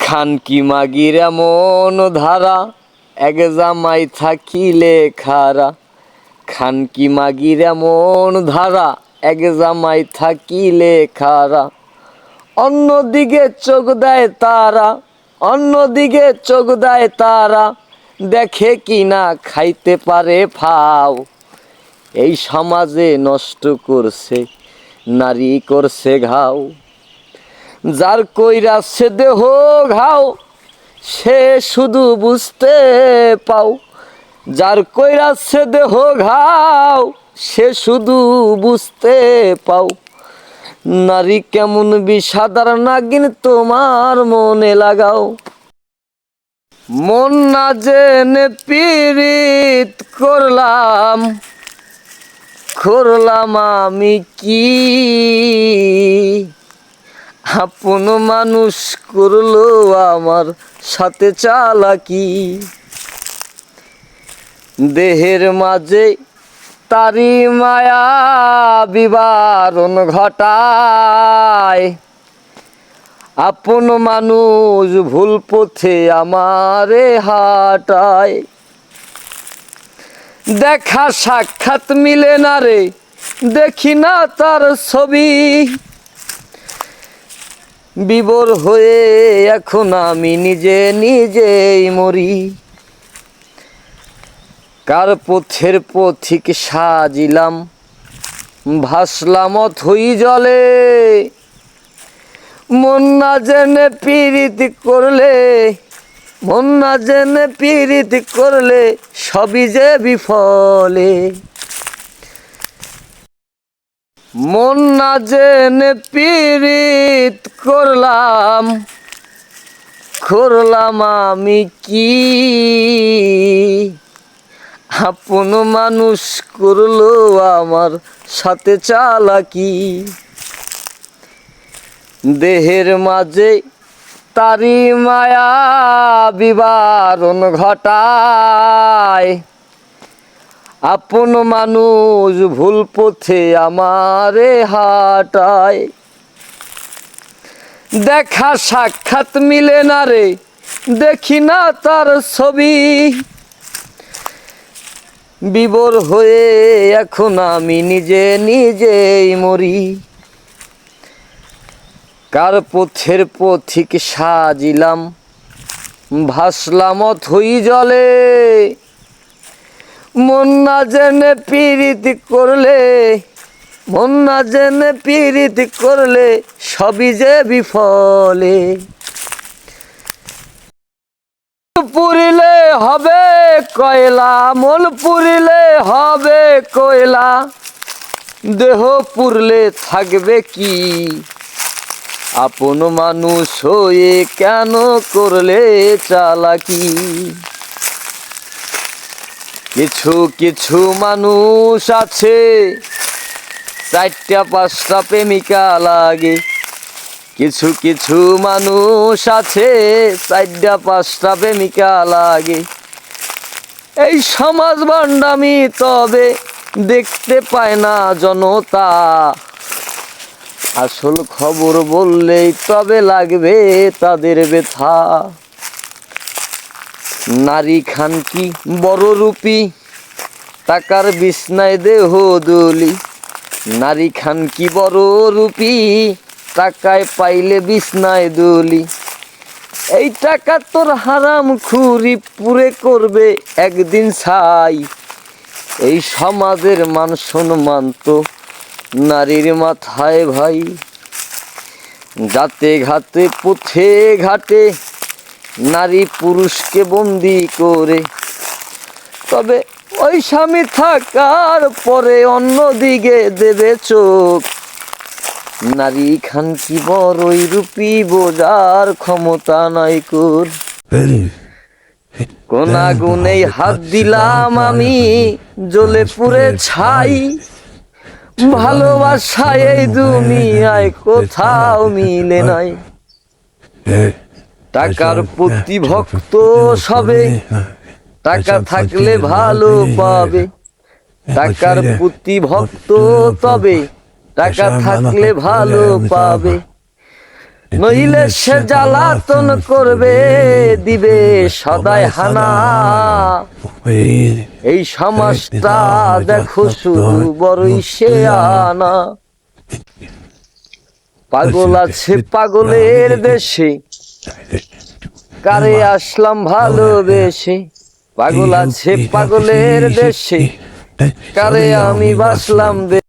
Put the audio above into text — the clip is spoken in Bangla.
খানকি মাগির এমন ধারা এক জামাই থাকিলে খারা। খানকি মাগির এমন ধারা এক জামাই থাকিলে খারা। অন্যদিকে চোখ দেয় তারা, অন্যদিকে চোখ দেয় তারা, দেখে কিনা খাইতে পারে ফাও। এই সমাজে নষ্ট করছে নারী, করছে ঘাও। যার কইরাছে দেহ ঘাও সে শুধু বুঝতে পাও। যার কইরাছে দেহ ঘাও সে শুধু বুঝতে পাও। নারী কেমন বিষাদার নাগিন তোমার মনে লাগাও। মন না জেনে পীড়িত করলাম, করলাম আমি কি। আপন মানুষ করলো আমার সাথে চালাকি। দেহের মাঝে তারি মায়া বিবরণ ঘটায়। আপন মানুষ ভুল পথে আমারে হাঁটায়। দেখা সাক্ষাৎ মিলে না রে, দেখি না তার ছবি। বিবর হয়ে এখন আমি নিজে নিজেই মরি। কার পথের পথিক সাজিলাম, ভাসলাম অথই জলে। মন না জেনে পীড়িত করলে, মন না জেনে পীড়িত করলে সবই যে বিফলে। মন না জেনে পীড়িত করলাম, করলাম আমি কি। আপন মানুষ করলো আমার সাথে চালাকি। দেহের মাঝে তারি মায়া বিবরণ ঘটায়। আপন মানুষ ভুল পথে আমারে হাঁটায়। দেখা সাক্ষাৎ মিলে না রে, দেখি না তার ছবি। বিবর হয়ে এখন আমি নিজে নিজেই মরি। কার পথের পথিক সাজিলাম, ভাসলাম অথই জলে। মন না জেনে পীড়িত করলে, মন না জেনে পীড়িত করলে সবই যে বিফলে। পুরিলে হবে কয়লা, মন পুরিলে হবে কয়লা। দেহ পুরলে থাকবে কি। আপন মানুষ হয়ে কেন করলে চালাকি। কিছু কিছু মানুষ আছে চারটা পাঁচটা প্রেমিকা লাগে। কিছু কিছু মানুষ আছে চারটা পাঁচটা প্রেমিকা লাগে। এই সমাজ ভণ্ডামি তবে দেখতে পায় না জনতা। আসল খবর বললেই তবে লাগবে তাদের ব্যথা। নারী খানকি বড় রূপী, টাকার বিছনায় দেহ দুলি। নারী খানকি বড় রূপী, টাকায় পাইলে বিছনায় দুলি। এই টাকা তোর হারাম খুরি পুরে করবে একদিন ছাই। এই সমাজের মান সম্মান তো নারীর মাথায় ভাই। জাতে ঘাতে পথে ঘাটে নারী পুরুষকে বন্দি করে। তবে ওই স্বামী থাকার পরে অন্যদিকে দেবে চোখ। নারী খানকি বড়ই রূপী, বোঝার ক্ষমতা নাই কোর। কোন আগুনেই হাত দিলাম আমি, জ্বলে পুড়ে ছাই। ভালোবাসা এই দুনিয়ায় কোথাও মিলে নাই। টাকার প্রতি ভক্ত সবে, টাকা থাকলে ভালো পাবে। টাকার প্রতি ভক্ত তবে টাকা থাকলে ভালো পাবে। নইলে সে জ্বালাতন করবে, দিবে সদাই হানা। এই সমাজটা দেখো শুধু বড়ই শেয়ানা। পাগল আছে পাগলের দেশে, কারে আসলাম ভালোবেসে। পাগল আছে পাগলের দেশে, কারে আমি বাসলাম।